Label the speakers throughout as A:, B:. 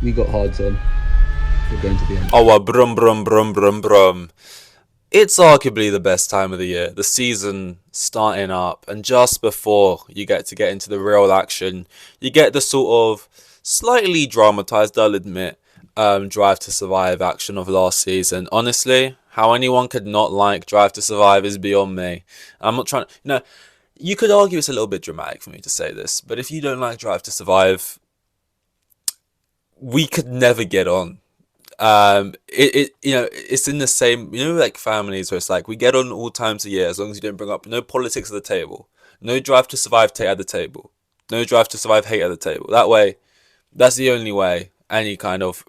A: We got hards on. We're going to the end.
B: Oh, brum brum brum brum brum. It's arguably the best time of the year. The season starting up, and just before you get into the real action, you get the sort of slightly dramatized, I'll admit, Drive to Survive action of last season. Honestly, how anyone could not like Drive to Survive is beyond me. I'm not trying. You could argue it's a little bit dramatic for me to say this, but if you don't like Drive to Survive, we could never get on. It's in the same, like families where it's like we get on all times of year as long as you don't bring up no politics at the table, no Drive to Survive at the table, no Drive to Survive hate at the table. That way, that's the only way any kind of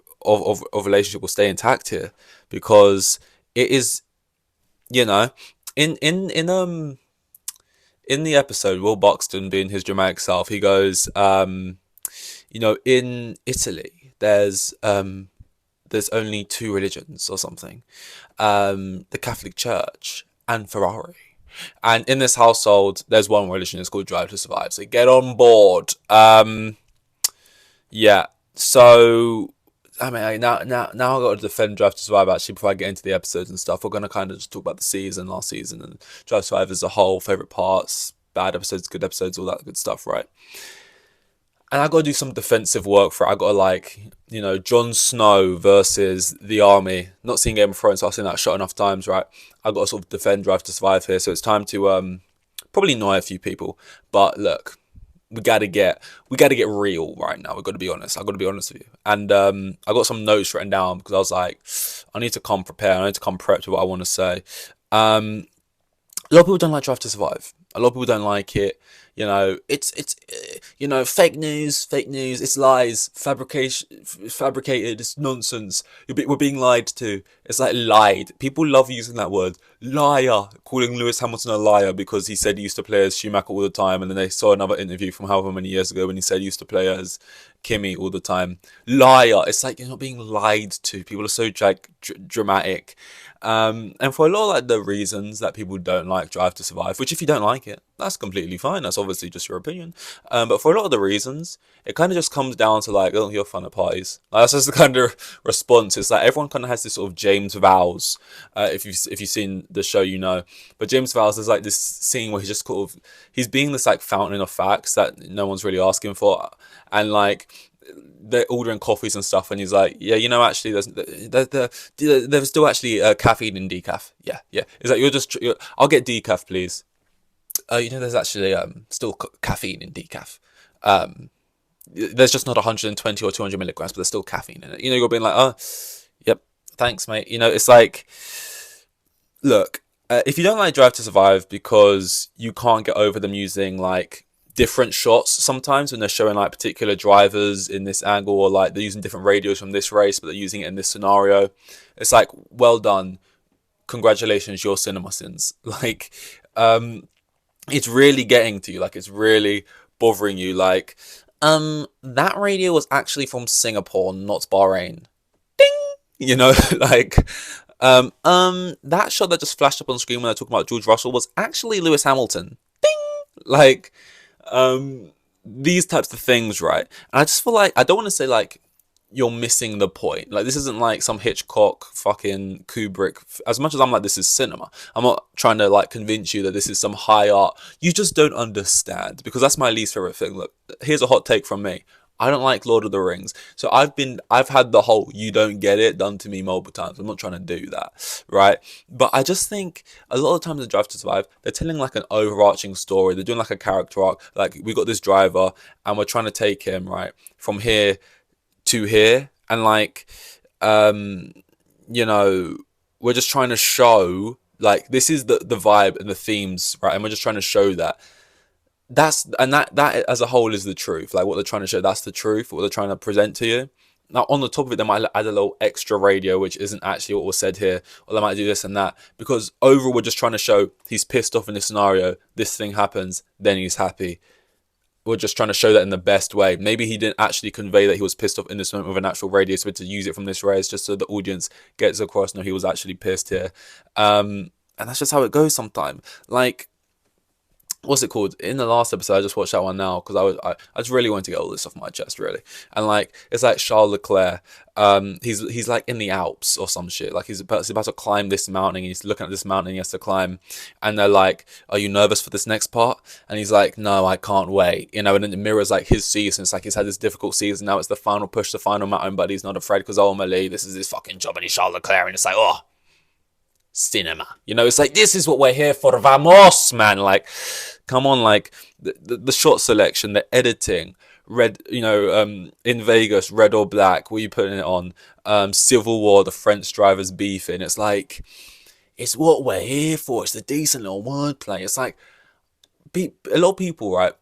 B: relationship will stay intact here, because it is, you know in the episode, Will Buxton being his dramatic self, he goes, in Italy there's only two religions or something, the Catholic Church and Ferrari. And in this household, there's one religion. It's called Drive to Survive. So get on board. Yeah. So I mean, now I got to defend Drive to Survive. Actually, before I get into the episodes and stuff, we're gonna kind of just talk about the season, last season, and Drive to Survive as a whole, favorite parts, bad episodes, good episodes, all that good stuff, right? And I got to do some defensive work for it. I got to Jon Snow versus the army. Not seen Game of Thrones, so I've seen that shot enough times, right? I got to sort of defend Drive to Survive here, so it's time to probably annoy a few people. But look, we gotta get real right now. We got to be honest. I got to be honest with you. And I got some notes written down because I was like, I need to come prepared. I need to come prepped with what I want to say. A lot of people don't like Drive to Survive. A lot of people don't like it. It's fake news, fake news. It's lies, fabricated. It's nonsense. We're being lied to. It's like lied. People love using that word, liar, calling Lewis Hamilton a liar because he said he used to play as Schumacher all the time, and then they saw another interview from however many years ago when he said he used to play as Kimmy all the time. Liar. It's like you're not being lied to. People are so dramatic. And for a lot of the reasons that people don't like Drive to Survive, which if you don't like it, that's completely fine. That's obviously just your opinion. But for a lot of the reasons, it kind of just comes down to like, oh, you're fun at parties. Like, that's just the kind of response. It's like everyone kind of has this sort of James Vows. If you've seen the show, you know. But James Vows is like this scene where he's being this like fountain of facts that no one's really asking for, and like they're ordering coffees and stuff, and he's like, yeah, actually, there's still actually caffeine in decaf. Yeah, yeah. Is that I'll get decaf, please. There's actually still caffeine in decaf. There's just not 120 or 200 milligrams, but there's still caffeine in it. You're being like, oh, yep, thanks, mate. It's like, look, if you don't like Drive to Survive because you can't get over them using like different shots sometimes when they're showing like particular drivers in this angle, or like they're using different radios from this race but they're using it in this scenario, it's like, well done, congratulations, your cinema sins. Like, it's really getting to you, like it's really bothering you, like, that radio was actually from Singapore, not Bahrain. Like, that shot that just flashed up on screen when they're talking about George Russell was actually Lewis Hamilton. Like, these types of things, right? And I just feel like, I don't want to say like you're missing the point. Like, this isn't like some Hitchcock fucking Kubrick. As much as I'm like, this is cinema, I'm not trying to like convince you that this is some high art. You just don't understand, because that's my least favorite thing. Look, here's a hot take from me. I don't like Lord of the Rings. So I've had the whole "you don't get it" done to me multiple times. I'm not trying to do that, right? But I just think a lot of times in Drive to Survive, they're telling like an overarching story. They're doing like a character arc. Like, we got this driver and we're trying to take him, right, from here to here. And like, you know, we're just trying to show like this is the vibe and the themes, right? And we're just trying to show that that as a whole is the truth. Like, what they're trying to show, that's the truth. What they're trying to present to you. Now, on the top of it, they might add a little extra radio, which isn't actually what was said here, or they might do this and that. Because overall, we're just trying to show he's pissed off in this scenario. This thing happens, then he's happy. We're just trying to show that in the best way. Maybe he didn't actually convey that he was pissed off in this moment with an actual radio, so to use it from this race, just so the audience gets across, no, he was actually pissed here. And that's just how it goes sometimes. Like, what's it called? In the last episode, I just watched that one now because I just really wanted to get all this off my chest, really. And like, it's like Charles Leclerc. He's like in the Alps or some shit. Like he's about to climb this mountain. And he's looking at this mountain he has to climb, and they're like, "Are you nervous for this next part?" And he's like, "No, I can't wait." You know, and then it mirrors like his season. It's like he's had this difficult season. Now it's the final push, the final mountain, but he's not afraid because ultimately this is his fucking job, and he's Charles Leclerc, and it's like, oh, cinema. You know, it's like, this is what we're here for. Vamos, man. Like, come on, like the shot selection, the editing, red, in Vegas, red or black, what are you putting it on? Civil War, the French drivers beefing. It's like, it's what we're here for. It's the decent little wordplay. It's like, a lot of people, right,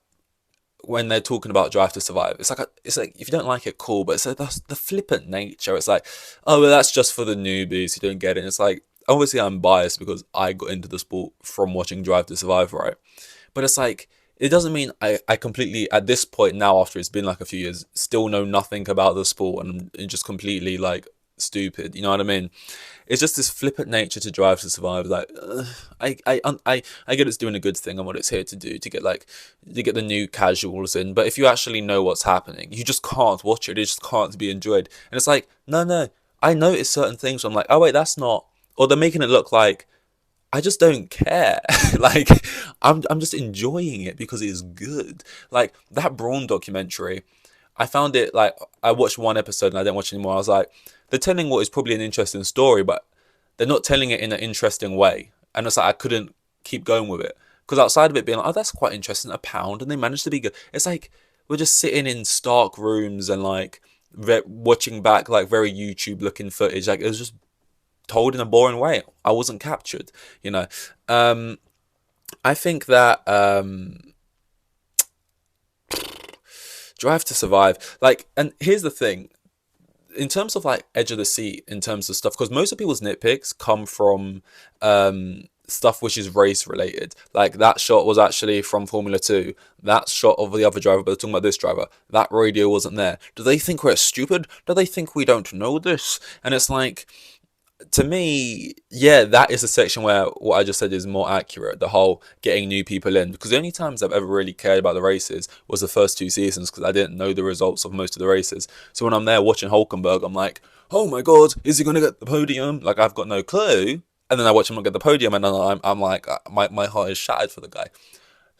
B: when they're talking about Drive to Survive, it's like if you don't like it, cool, but it's like the flippant nature. It's like, oh, well, that's just for the newbies who don't get it. And it's like, obviously I'm biased because I got into the sport from watching Drive to Survive, right? But it's like, it doesn't mean I completely, at this point now, after it's been like a few years, still know nothing about the sport and I'm just completely like stupid. You know what I mean? It's just this flippant nature to Drive to Survive. Like, I get it's doing a good thing and what it's here to do to get the new casuals in. But if you actually know what's happening, you just can't watch it. It just can't be enjoyed. And it's like, no, I notice certain things. I'm like, oh wait, that's not. Or they're making it look like I just don't care. Like, I'm just enjoying it because it's good. Like that Braun documentary, I found it like, I watched one episode and I didn't watch anymore. I was like, they're telling what is probably an interesting story, but they're not telling it in an interesting way. And it's like I couldn't keep going with it because outside of it being like, oh, that's quite interesting, a pound, and they managed to be good. It's like we're just sitting in stark rooms and like watching back like very YouTube looking footage. Like it was just told in a boring way. I wasn't captured, you know. I think that Drive to Survive, like, and here's the thing, in terms of like edge of the seat, in terms of stuff, because most of people's nitpicks come from stuff which is race related. Like that shot was actually from Formula 2. That shot of the other driver, but they're talking about this driver. That radio wasn't there. Do they think we're stupid? Do they think we don't know this? And it's like, to me, yeah, that is a section where what I just said is more accurate. The whole getting new people in, because the only times I've ever really cared about the races was the first two seasons because I didn't know the results of most of the races. So when I'm there watching Hulkenberg, I'm like, oh my god, is he gonna get the podium? Like I've got no clue. And then I watch him not get the podium, and then I'm like, my heart is shattered for the guy.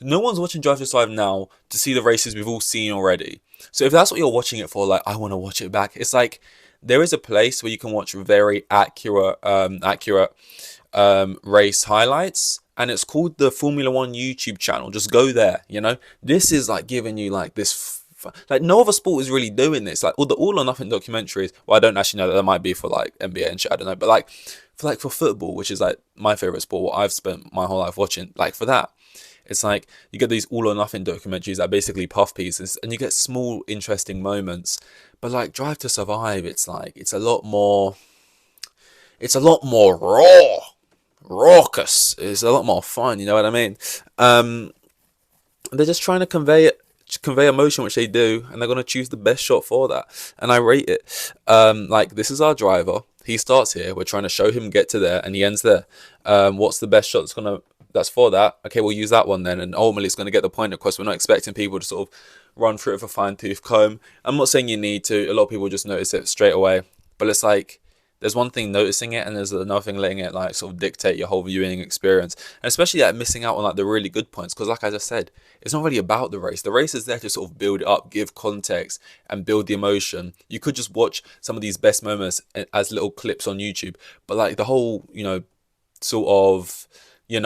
B: No one's watching Drive to Survive now to see the races we've all seen already. So if that's what you're watching it for, like I want to watch it back, it's like, there is a place where you can watch very accurate race highlights, and it's called the Formula One YouTube channel. Just go there. You know, this is like giving you like this. Like no other sport is really doing this. Like all the All or Nothing documentaries. Well, I don't actually know that. There might be for like NBA and shit. I don't know, but like for football, which is like my favorite sport, what I've spent my whole life watching. Like for that, it's like you get these All or Nothing documentaries that are basically puff pieces, and you get small, interesting moments. But like Drive to Survive, it's like it's a lot more raw, raucous. It's a lot more fun. You know what I mean? They're just trying to convey emotion, which they do, and they're gonna choose the best shot for that. And I rate it. Like this is our driver. He starts here. We're trying to show him get to there, and he ends there. What's the best shot that's for that? Okay, we'll use that one then, and ultimately it's going to get the point across. We're not expecting people to sort of run through it with a fine-tooth comb. I'm not saying you need to. A lot of people just notice it straight away, but it's like there's one thing noticing it, and there's another thing letting it like sort of dictate your whole viewing experience, and especially like missing out on like the really good points, because like I just said, it's not really about the race. The race is there to sort of build it up, give context, and build the emotion. You could just watch some of these best moments as little clips on YouTube, but like the whole, sort of, you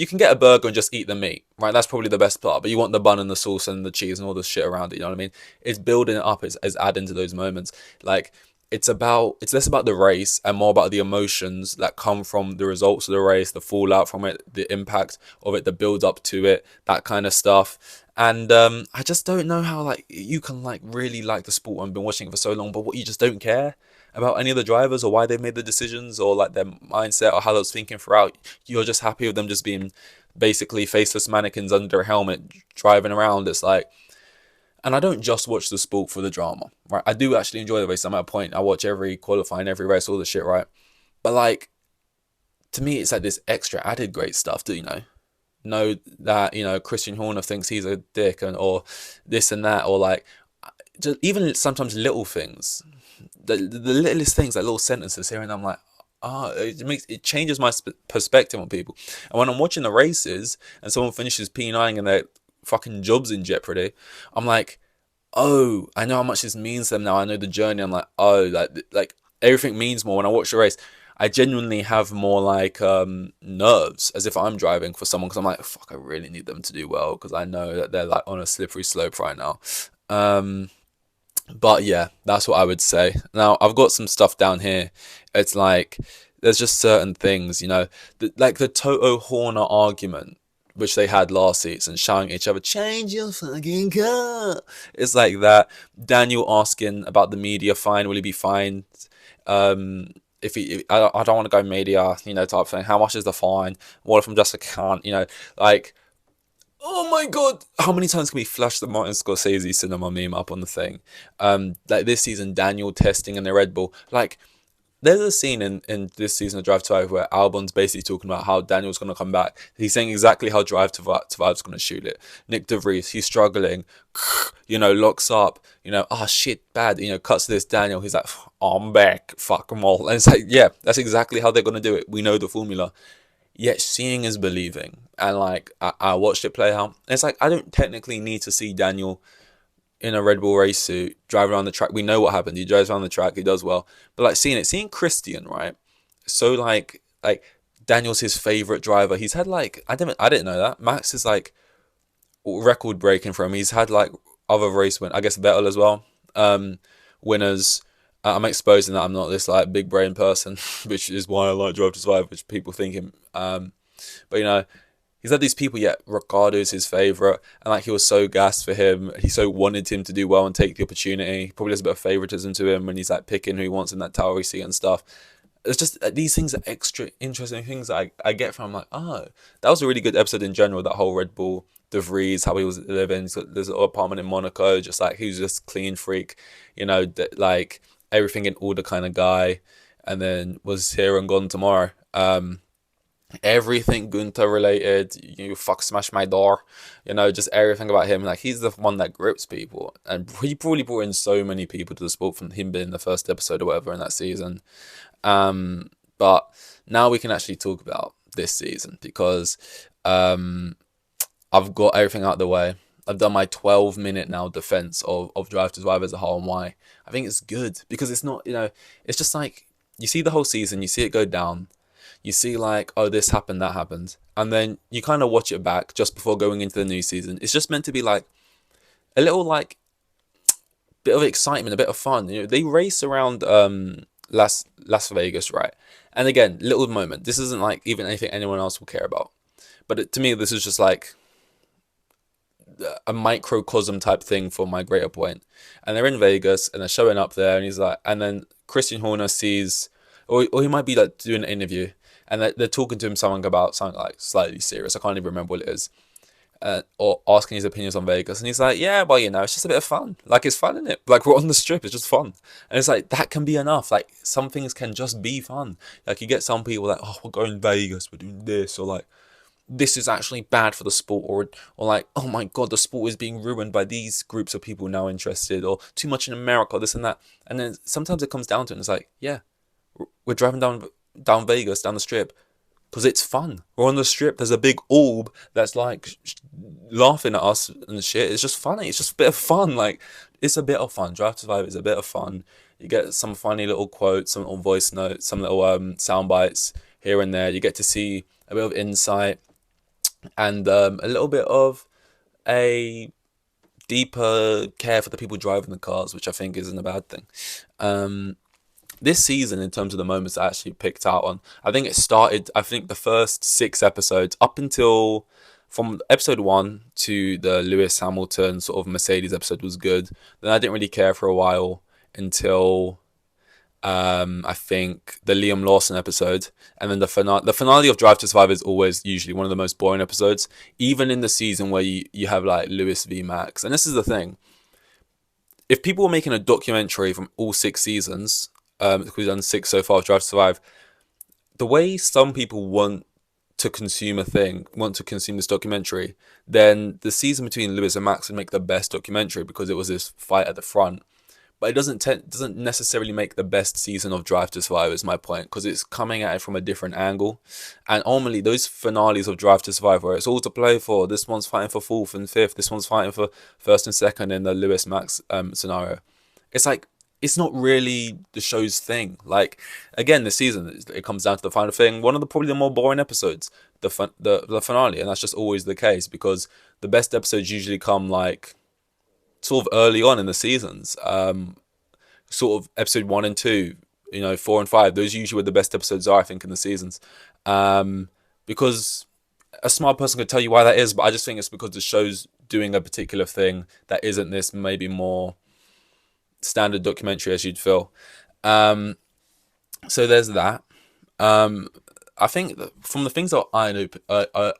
B: can get a burger and just eat the meat, right? That's probably the best part, but you want the bun and the sauce and the cheese and all the shit around it, you know what I mean? It's building it up, it's adding to those moments. Like, it's less about the race and more about the emotions that come from the results of the race, the fallout from it, the impact of it, the build up to it, that kind of stuff. And I just don't know how like you can like really like the sport and been watching it for so long, but what, you just don't care about any of the drivers or why they've made the decisions or like their mindset or how they was thinking throughout. You're just happy with them just being basically faceless mannequins under a helmet driving around. It's like, and I don't just watch the sport for the drama, right? I do actually enjoy the race. I'm at a point I watch every qualifying, every race, all the shit, right? But like, to me, it's like this extra added great stuff. Do you know that Christian Horner thinks he's a dick, and or this and that, or like just even sometimes little things, the littlest things, like little sentences here, and I'm like, it changes my perspective on people. And when I'm watching the races and someone finishes P9 and their fucking job's in jeopardy, I'm like, oh, I know how much this means to them now. I know the journey. I'm like, oh, like everything means more when I watch the race. I genuinely have more like nerves as if I'm driving for someone, because I'm like, fuck, I really need them to do well because I know that they're like on a slippery slope right now. But yeah, that's what I would say. Now, I've got some stuff down here. It's like, there's just certain things, like the Toto Horner argument, which they had last season, shouting at each other, change your fucking car. It's like that. Daniel asking about the media fine, will he be fined? If he, I don't want to go media, type thing. How much is the fine? What if I'm just a cunt? Like, oh my god, how many times can we flash the Martin Scorsese cinema meme up on the thing? Like this season, Daniel testing in the Red Bull. Like, there's a scene in this season of Drive to Survive where Albon's basically talking about how Daniel's going to come back. He's saying exactly how Drive to Survive's going to shoot it. Nick DeVries, he's struggling, locks up, oh shit, bad, cuts to this Daniel. He's like, I'm back, fuck them all. And it's like, yeah, that's exactly how they're going to do it. We know the formula. Yet seeing is believing. And like, I watched it play out. And it's like, I don't technically need to see Daniel in a Red Bull race suit, drive around the track. We know what happened. He drives around the track. He does well. But like seeing Christian, right? So like Daniel's his favorite driver. He's had like, I didn't know that. Max is like record breaking for him. He's had like other race win. I guess Vettel as well. Winners. I'm exposing that I'm not this like big brain person, which is why I like Drive to Survive, which people think him. But he's had these people, yet Ricciardo's his favourite, and like he was so gassed for him. He so wanted him to do well and take the opportunity. Probably has a bit of favouritism to him when he's like picking who he wants in that Tauri seat and stuff. It's just these things are extra interesting things that I get from. I'm like, oh, that was a really good episode in general. That whole Red Bull, De Vries, how he was living. He's got this apartment in Monaco, just like he was just clean freak, like everything in order kind of guy, and then was here and gone tomorrow. Everything Gunther related, smash my door, just everything about him. Like, he's the one that grips people, and he probably brought in so many people to the sport from him being the first episode or whatever in that season. But now we can actually talk about this season, because I've got everything out of the way. I've done my 12-minute now defense of Drive to Survive as a whole, and why I think it's good, because it's not, it's just like, you see the whole season, you see it go down. You see like, oh, this happened, that happened. And then you kind of watch it back just before going into the new season. It's just meant to be like a little like bit of excitement, a bit of fun. They race around Las Vegas, right? And again, little moment. This isn't like even anything anyone else will care about. But to me, this is just like a microcosm type thing for my greater point. And they're in Vegas and they're showing up there, and he's like, and then Christian Horner sees, or he might be like doing an interview, and they're talking to him something about something like slightly serious. I can't even remember what it is. Or asking his opinions on Vegas. And he's like, yeah, well, it's just a bit of fun. Like, it's fun, isn't it? Like, we're on the strip. It's just fun. And it's like, that can be enough. Like, some things can just be fun. Like, you get some people like, oh, we're going to Vegas. We're doing this. Or like, this is actually bad for the sport. Or like, oh my God, the sport is being ruined by these groups of people now interested. Or too much in America, this and that. And then sometimes it comes down to it. And it's like, yeah, we're driving down Vegas, down the strip, because it's fun. We're on the strip. There's a big orb that's like laughing at us and shit. It's just funny. It's just a bit of fun. Like, it's a bit of fun. Drive to Survive is a bit of fun. You get some funny little quotes, some little voice notes, some little sound bites here and there. You get to see a bit of insight and a little bit of a deeper care for the people driving the cars, which I think isn't a bad thing. This season, in terms of the moments I actually picked out on, I think the first 6 episodes, up until from episode 1 to the Lewis Hamilton sort of Mercedes episode, was good. Then I didn't really care for a while until I think the Liam Lawson episode, and then the finale of Drive to Survive is always usually one of the most boring episodes, even in the season where you have like Lewis v Max. And this is the thing: if people were making a documentary from all 6 seasons, because we've done 6 so far of Drive to Survive, the way some people want to consume a thing, want to consume this documentary, then the season between Lewis and Max would make the best documentary because it was this fight at the front. But it doesn't necessarily make the best season of Drive to Survive, is my point, because it's coming at it from a different angle. And ultimately, those finales of Drive to Survive, where it's all to play for, this one's fighting for fourth and fifth, this one's fighting for first and second in the Lewis Max scenario. It's like, it's not really the show's thing. Like, again, this season, it comes down to the final thing. One of probably the more boring episodes, the finale, and that's just always the case because the best episodes usually come like sort of early on in the seasons. Sort of episode 1 and 2, 4 and 5. Those usually where the best episodes are, I think, in the seasons. Because a smart person could tell you why that is, but I just think it's because the show's doing a particular thing that isn't this maybe more standard documentary as you'd feel. So there's that. I think that from the things that are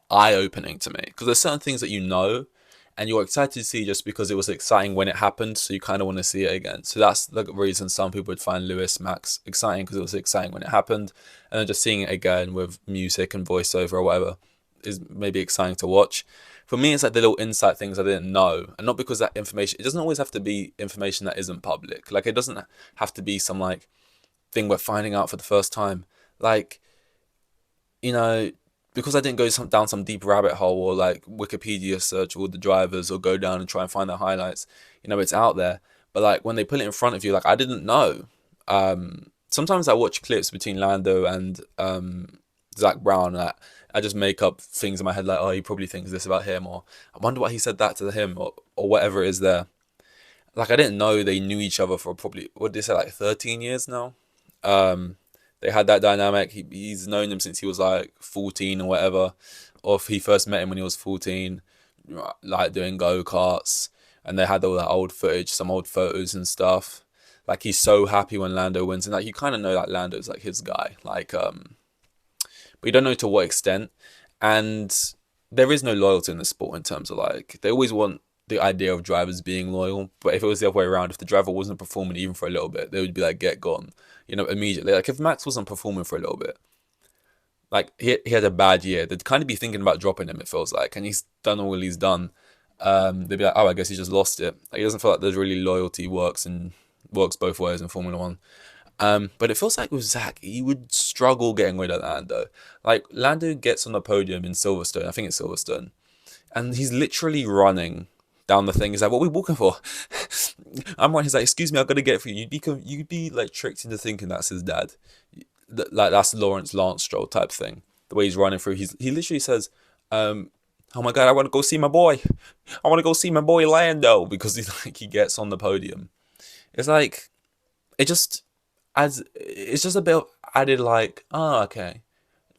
B: eye-opening to me, because there's certain things that and you're excited to see just because it was exciting when it happened, so you kind of want to see it again. So that's the reason some people would find Lewis Max exciting, because it was exciting when it happened, and then just seeing it again with music and voiceover or whatever is maybe exciting to watch. For me, it's like the little insight things I didn't know, and not because that information, it doesn't always have to be information that isn't public. Like, it doesn't have to be some like thing we're finding out for the first time. Like, because I didn't go down some deep rabbit hole or like Wikipedia search all the drivers or go down and try and find the highlights, it's out there. But like when they put it in front of you, like I didn't know. Sometimes I watch clips between Lando and Zach Brown, and I just make up things in my head like, oh, he probably thinks this about him, or I wonder why he said that to him, or whatever it is there. Like, I didn't know they knew each other for probably, what did they say, like 13 years now? They had that dynamic. He's known him since he was like 14 or whatever, or if he first met him when he was 14, like doing go-karts, and they had all that old footage, some old photos and stuff. Like, he's so happy when Lando wins, and like you kind of know that Lando's like his guy, like but you don't know to what extent. And there is no loyalty in the sport in terms of like, they always want the idea of drivers being loyal, but if it was the other way around, if the driver wasn't performing even for a little bit, they would be like, get gone, immediately. Like, if Max wasn't performing for a little bit, like he had a bad year, they'd kind of be thinking about dropping him, it feels like, and he's done all he's done. They'd be like, oh, I guess he just lost it. Like, it doesn't feel like there's really loyalty works both ways in Formula One. But it feels like with Zach, he would struggle getting rid of Lando. Like, Lando gets on the podium in Silverstone, I think it's Silverstone, and he's literally running down the thing. He's like, what are we walking for? I'm right. He's like, excuse me, I've got to get it for you. You'd be like tricked into thinking that's his dad. Like, that's Lance Stroll type thing. The way he's running through, he literally says, oh my God, I want to go see my boy. I want to go see my boy Lando, because he gets on the podium. It's like, it's just a bit added like, oh, okay.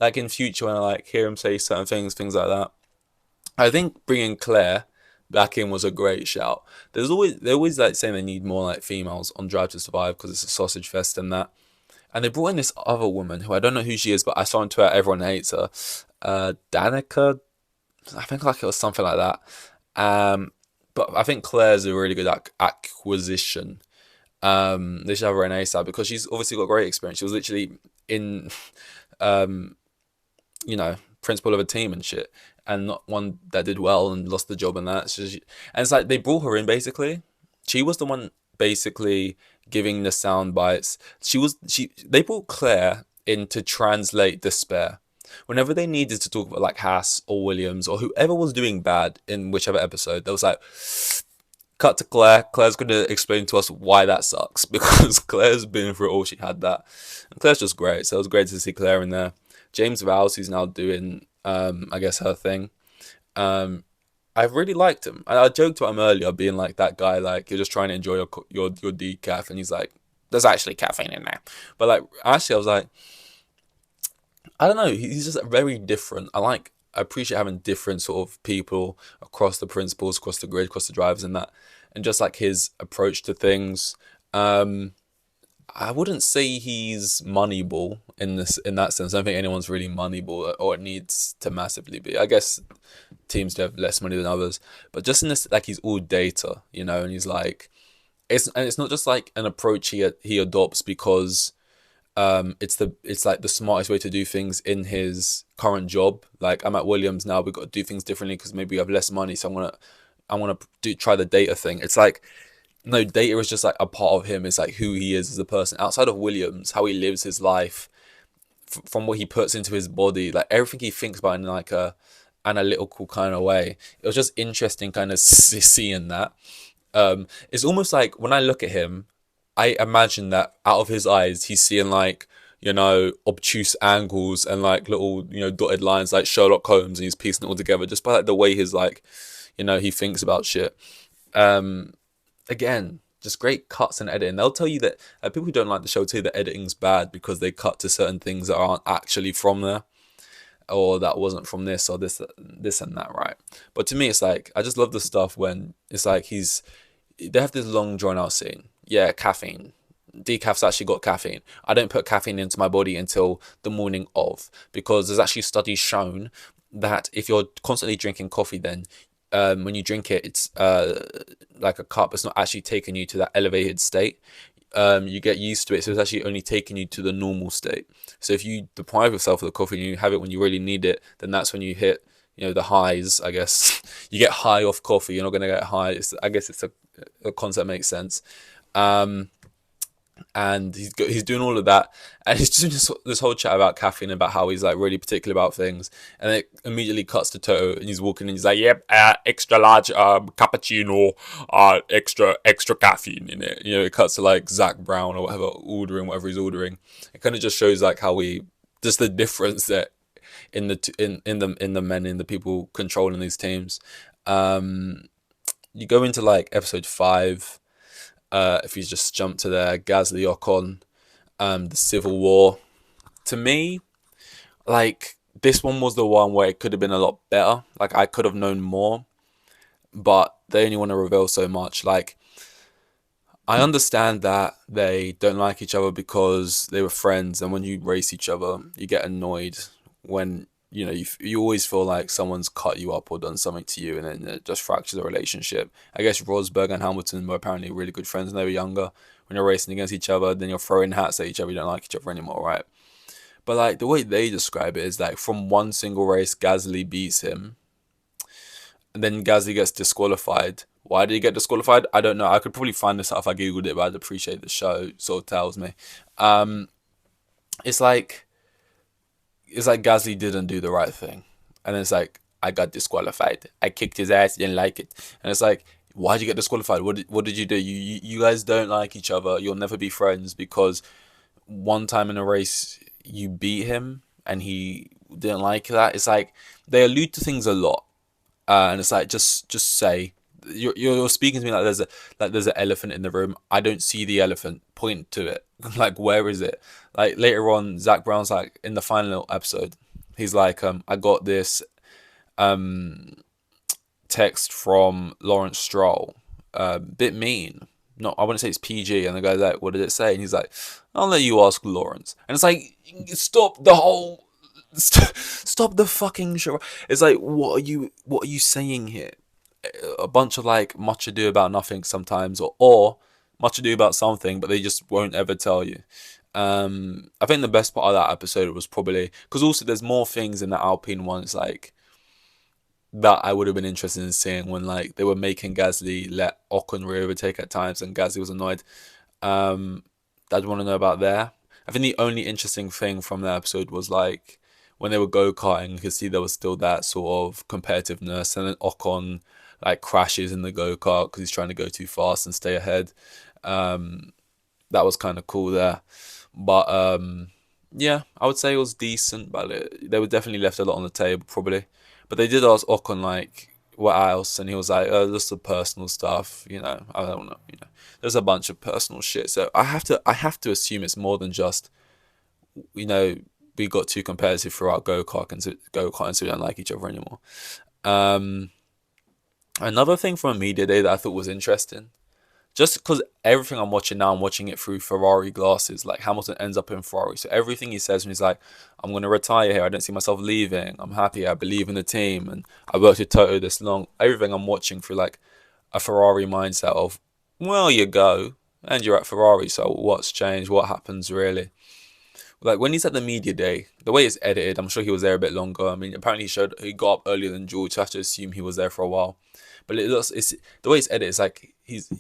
B: Like, in future when I like hear him say certain things like that. I think bringing Claire back in was a great shout. They're always like saying they need more like females on Drive to Survive because it's a sausage fest and that. And they brought in this other woman who I don't know who she is, but I saw on Twitter everyone hates her. Danica, I think like it was something like that. But I think Claire's a really good acquisition. They should have her in ASAP because she's obviously got great experience. She was literally in, principal of a team and shit, and not one that did well and lost the job and that. And it's like they brought her in basically. She was the one basically giving the sound bites. They brought Claire in to translate despair. Whenever they needed to talk about like Haas or Williams or whoever was doing bad in whichever episode, they was like, cut to Claire. Claire's going to explain to us why that sucks, because Claire's been through it all. She had that. And Claire's just great. So it was great to see Claire in there. James Vowles, who's now doing, I guess, her thing. I really liked him. I joked about him earlier, being like that guy, like, you're just trying to enjoy your decaf. And he's like, there's actually caffeine in there. But like, actually, I was like, I don't know. He's just very different. I appreciate having different sort of people across the principals, across the grid, across the drivers and that. And just like his approach to things. I wouldn't say he's Moneyball in that sense. I don't think anyone's really Moneyball, or it needs to massively be. I guess teams do have less money than others. But just in this, like, he's all data, and he's like, it's not just like an approach he adopts because it's like the smartest way to do things in his current job. Like I'm at Williams now, we've got to do things differently because maybe we have less money, so I want to try the data thing. It's like no, data is just like a part of him. It's like who he is as a person outside of Williams, how he lives his life, from what he puts into his body, like everything he thinks about in like a analytical kind of way. It was just interesting, kind of seeing that. It's almost like when I look at him, I imagine that out of his eyes, he's seeing like, obtuse angles and like little, dotted lines like Sherlock Holmes, and he's piecing it all together just by like the way his like, he thinks about shit. Again, just great cuts and editing. They'll tell you that people who don't like the show tell you that editing's bad because they cut to certain things that aren't actually from there, or that wasn't from this or this and that, right? But to me, it's like I just love the stuff when it's like they have this long drawn out scene. Yeah, caffeine. Decaf's actually got caffeine. I don't put caffeine into my body until the morning of, because there's actually studies shown that if you're constantly drinking coffee, then when you drink it, it's like a cup. It's not actually taking you to that elevated state. You get used to it, so it's actually only taking you to the normal state. So if you deprive yourself of the coffee and you have it when you really need it, then that's when you hit, the highs, I guess. You get high off coffee. You're not going to get high. I guess it's a concept makes sense. And he's doing all of that, and he's doing this whole chat about caffeine, about how he's like really particular about things, and it immediately cuts to Toto, and he's walking, and he's like, "Yep, extra large cappuccino, extra caffeine in it." It cuts to like Zach Brown or whatever ordering whatever he's ordering. It kind of just shows like how just the difference that in the men, in the people controlling these teams. You go into like episode 5. If you just jump to there, Gasly Ocon, the Civil War. To me, like, this one was the one where it could have been a lot better. Like, I could have known more, but they only want to reveal so much. Like, I understand that they don't like each other because they were friends, and when you race each other, you get annoyed when you always feel like someone's cut you up or done something to you, and then it just fractures the relationship. I guess Rosberg and Hamilton were apparently really good friends when they were younger. When you're racing against each other, then you're throwing hats at each other, you don't like each other anymore, right? But like the way they describe it is like from one single race, Gasly beats him, and then Gasly gets disqualified. Why did he get disqualified? I don't know. I could probably find this out if I googled it, but I'd appreciate the show sort of tells me. It's like Gasly didn't do the right thing. And it's like, I got disqualified. I kicked his ass, didn't like it. And it's like, why'd you get disqualified? What did you do? You guys don't like each other. You'll never be friends because one time in a race you beat him and he didn't like that. It's like they allude to things a lot. And it's like, just say, you're speaking to me like there's an elephant in the room. I don't see the elephant. Point to it. Like, where is it? Like later on, Zach Brown's like in the final episode, he's like, I got this text from Lawrence Stroll, bit mean. No, I wouldn't say it's PG. And the guy's like, what did it say? And he's like, I'll let you ask Lawrence. And it's like, stop the fucking show. It's like, what are you saying here? A bunch of like much ado about nothing sometimes, or much ado about something, but they just won't ever tell you. I think the best part of that episode was probably because also there's more things in the Alpine one. It's like that I would have been interested in seeing when like they were making Gasly let Ocon re-overtake at times, and Gasly was annoyed. I'd want to know about there. I think the only interesting thing from that episode was like when they were go-karting, you could see there was still that sort of competitiveness, and then Ocon like crashes in the go-kart because he's trying to go too fast and stay ahead. That was kind of cool there. But yeah, I would say it was decent, but they were definitely left a lot on the table probably. But they did ask Ocon like what else, and he was like, "Oh, just the personal stuff, I don't know, there's a bunch of personal shit." So I have to assume it's more than just, we got too competitive for our go-kart and so we don't like each other anymore. Another thing from a media day that I thought was interesting, just because everything I'm watching now, I'm watching it through Ferrari glasses. Like Hamilton ends up in Ferrari, so everything he says when he's like, "I'm going to retire here. I don't see myself leaving. I'm happy. I believe in the team, and I worked with Toto this long." Everything I'm watching through like a Ferrari mindset of, well, you go and you're at Ferrari, so what's changed? What happens really? Like when he's at the media day, the way it's edited, I'm sure he was there a bit longer. I mean, apparently he got up earlier than George, so I have to assume he was there for a while. But it's the way it's edited. It's like he's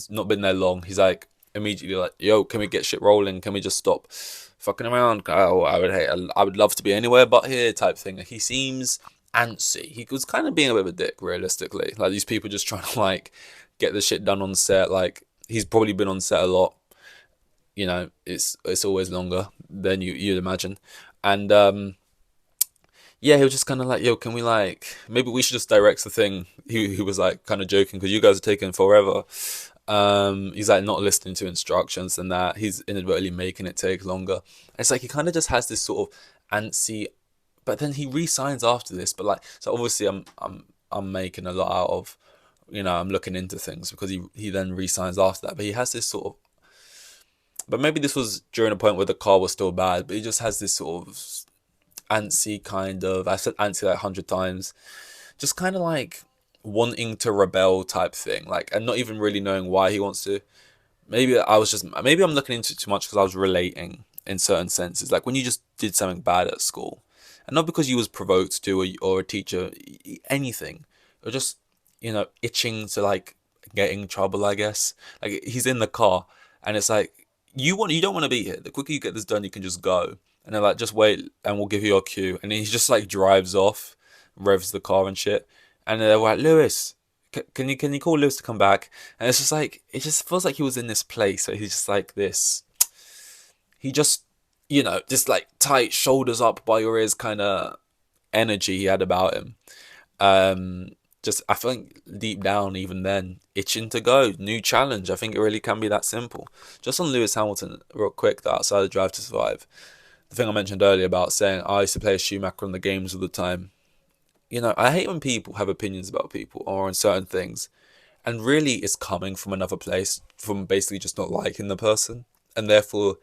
B: not been there long. He's like immediately like, "Yo, can we get shit rolling? Can we just stop fucking around? Oh, I would love to be anywhere but here," type thing. Like, he seems antsy. He was kind of being a bit of a dick, realistically. Like these people just trying to like get the shit done on set. Like he's probably been on set a lot. You know, it's always longer than you'd imagine, and yeah, he was just kind of like, yo, can we like, maybe we should just direct the thing. He was like kind of joking because you guys are taking forever. He's like not listening to instructions and that he's inadvertently making it take longer. It's like he kind of just has this sort of antsy, but then he re-signs after this. But like, so obviously I'm making a lot out of, I'm looking into things because he then re-signs after that. But he has this sort of, but maybe this was during a point where the car was still bad. But he just has this sort of antsy kind of, I said antsy like 100 times, just kind of like wanting to rebel type thing, like, and not even really knowing why he wants to. Maybe I'm looking into it too much because I was relating in certain senses, like when you just did something bad at school, and not because you was provoked to, or a teacher, anything, or just itching to like get in trouble, I guess. Like he's in the car, and it's like you don't want to be here. The quicker you get this done, you can just go. And they're like, just wait, and we'll give you your cue. And he just like drives off, revs the car and shit. And they're like, Lewis, can you call Lewis to come back? And it's just like, it just feels like he was in this place where he's just like this. He just, just like tight, shoulders up by your ears kind of energy he had about him. Just, I think deep down, even then, itching to go, new challenge. I think it really can be that simple. Just on Lewis Hamilton, real quick, that outside of Drive to Survive, the thing I mentioned earlier about saying I used to play as Schumacher on the games all the time. I hate when people have opinions about people or on certain things, and really it's coming from another place, from basically just not liking the person, and therefore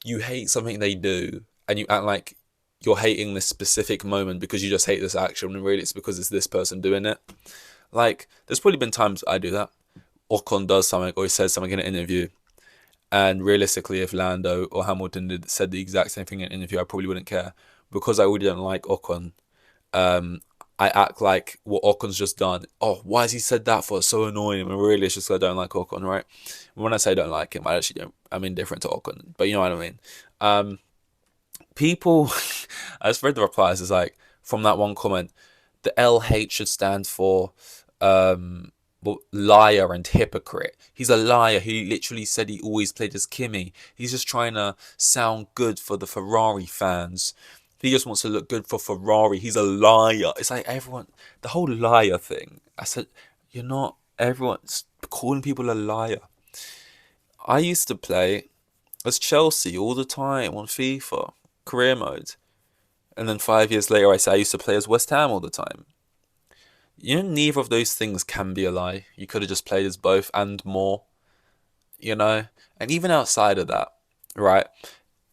B: you hate something they do, and you act like you're hating this specific moment because you just hate this action, and really it's because it's this person doing it. Like, there's probably been times I do that. Ocon does something or he says something in an interview, and realistically, if Lando or Hamilton said the exact same thing in an interview, I probably wouldn't care. Because I already don't like Ocon, I act like what Ocon's just done. Oh, why has he said that for? It's so annoying. And really, it's just because I don't like Ocon, right? When I say I don't like him, I actually don't. I'm indifferent to Ocon. But you know what I mean? People, I just read the replies. It's like, from that one comment, the LH should stand for liar and hypocrite. He's a liar. He literally said he always played as Kimi. He's just trying to sound good for the Ferrari fans. He just wants to look good for Ferrari. He's a liar. It's like everyone, the whole liar thing. I said, you're not, everyone's calling people a liar. I used to play as Chelsea all the time on FIFA, career mode. And then 5 years later, I used to play as West Ham all the time. Neither of those things can be a lie. You could have just played as both and more, And even outside of that, right?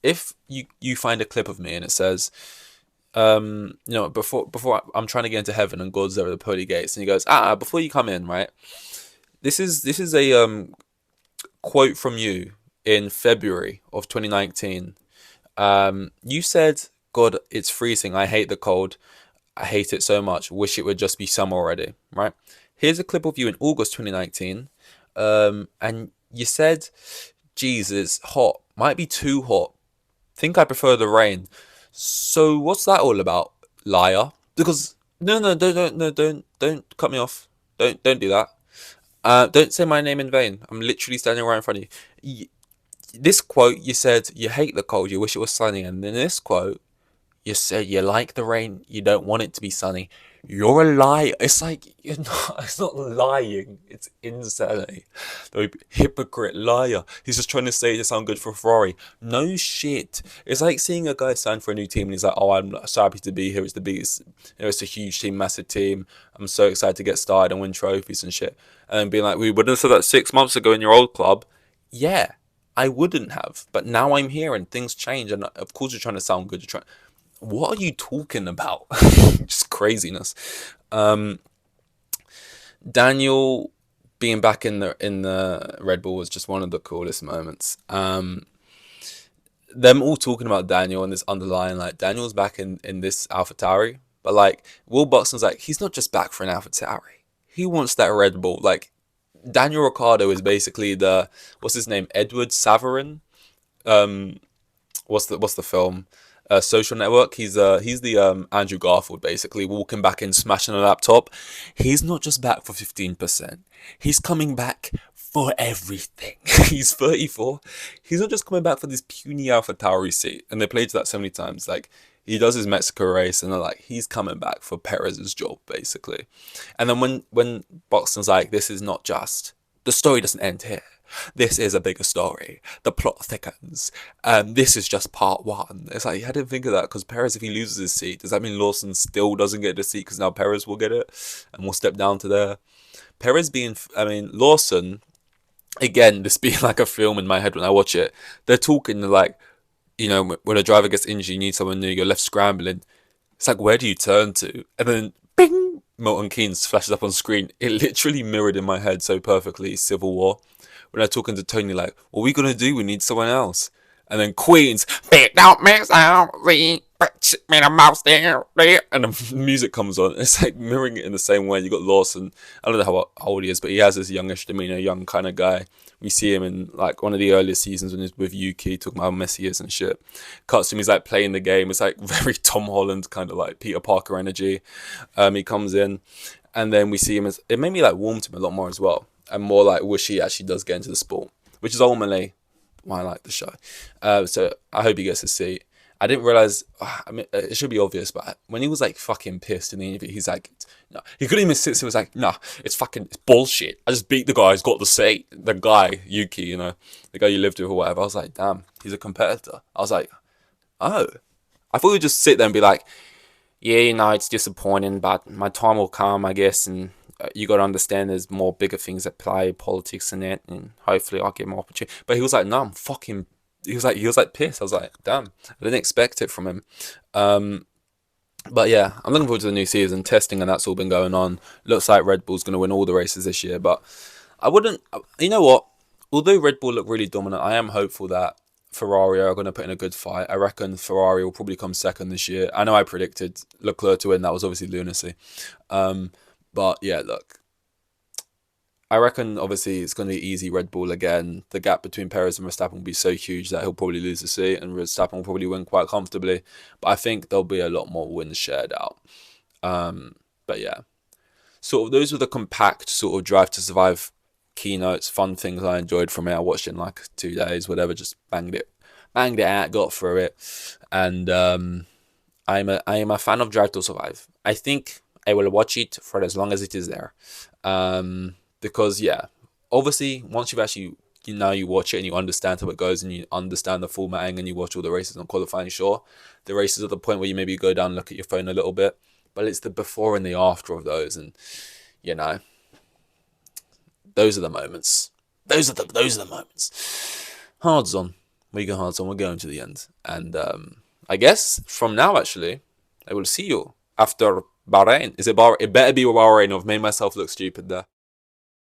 B: If you find a clip of me and it says, before I'm trying to get into heaven and God's there at the pearly gates, and he goes, before you come in, right? This is a quote from you in February of 2019. You said, God, it's freezing. I hate the cold. I hate it so much. Wish it would just be summer already, right? Here's a clip of you in August 2019. And you said, Jesus, hot. Might be too hot. Think I prefer the rain. So what's that all about, liar? Because no, don't cut me off. Don't do that. Don't say my name in vain. I'm literally standing right in front of you. This quote, you said you hate the cold. You wish it was sunny. And in this quote, you said you like the rain, you don't want it to be sunny. You're a liar. It's like, it's not lying, it's insanity. The hypocrite liar. He's just trying to say to sound good for Ferrari. No shit. It's like seeing a guy sign for a new team and he's like, oh, I'm so happy to be here. It's the biggest, it's a huge team, massive team. I'm so excited to get started and win trophies and shit. And then being like, we wouldn't have said that 6 months ago in your old club. Yeah, I wouldn't have. But now I'm here and things change. And of course you're trying to sound good. What are you talking about? Just craziness. Daniel being back in the Red Bull was just one of the coolest moments. them all talking about Daniel and this underlying like Daniel's back in this AlphaTauri, but like Will Buxton's like he's not just back for an AlphaTauri. He wants that Red Bull. Like Daniel Ricciardo is basically the what's his name, Edward Savarin. Um, what's the film? Social Network. He's the Andrew Garfield basically walking back in smashing a laptop. He's not just back for 15%. He's coming back for everything. He's 34. He's not just coming back for this puny AlphaTauri seat. And they played that so many times. Like he does his Mexico race, and they're like he's coming back for Perez's job basically. And then when Buxton's like, this is not just the story doesn't end here. This is a bigger story. The plot thickens. This is just part one. It's like, I didn't think of that because Perez, if he loses his seat, does that mean Lawson still doesn't get the seat because now Perez will get it and we'll step down to there? Perez being, I mean, Lawson, again, this being like a film in my head when I watch it, they're talking like, you know, when a driver gets injured, you need someone new, you're left scrambling. It's like, where do you turn to? And then, bing, Milton Keynes flashes up on screen. It literally mirrored in my head so perfectly Civil War. When I'm talking to Tony, like, what are we gonna do? We need someone else. And then Queen's, don't miss out, and the music comes on. It's like mirroring it in the same way. You got Lawson. I don't know how old he is, but he has this youngish demeanor, young kind of guy. We see him in like one of the earlier seasons when he's with Yuki, talking about how messy he is and shit. Cuts to him, he's like playing the game. It's like very Tom Holland, kind of like Peter Parker energy. He comes in, and then we see him as it made me like warm to him a lot more as well. And more like wish he actually does get into the sport, which is ultimately why I like the show. So I hope he gets a seat. I didn't realize, I mean, it should be obvious, but when he was like fucking pissed in the interview, he's like, no, he couldn't even sit. So he was like, no, it's bullshit. I just beat the guy who's got the seat. The guy, Yuki, you know, the guy you lived with or whatever. I was like, damn, he's a competitor. I was like, oh, I thought he'd just sit there and be like, yeah, you know, it's disappointing, but my time will come, I guess, and you got to understand there's more bigger things at play, politics and that, and hopefully I'll get more opportunity. But he was like, no, I'm fucking, he was like pissed. I was like, damn, I didn't expect it from him. But yeah, I'm looking forward to the new season. Testing and that's all been going on. Looks like Red Bull's going to win all the races this year, but I wouldn't, you know what? Although Red Bull look really dominant, I am hopeful that Ferrari are going to put in a good fight. I reckon Ferrari will probably come second this year. I know I predicted Leclerc to win. That was obviously lunacy. But yeah, look, I reckon obviously it's going to be easy Red Bull again. The gap between Perez and Verstappen will be so huge that he'll probably lose the seat and Verstappen will probably win quite comfortably. But I think there'll be a lot more wins shared out. But yeah, sort of those were the compact sort of Drive to Survive keynotes, fun things I enjoyed from it. I watched it in like 2 days, whatever, just banged it out, got through it. And I am a fan of Drive to Survive. I think I will watch it for as long as it is there. Because yeah, obviously once you've actually, you know, you watch it and you understand how it goes and you understand the formatting and you watch all the races on qualifying, sure, the races are the point where you maybe go down and look at your phone a little bit, but it's the before and the after of those, and you know, those are the moments. Those are the moments. Hards on. We go hards on. We're going to the end, and I guess from now actually, I will see you after Bahrain. Is it Bahrain? It better be Bahrain. I've made myself look stupid there.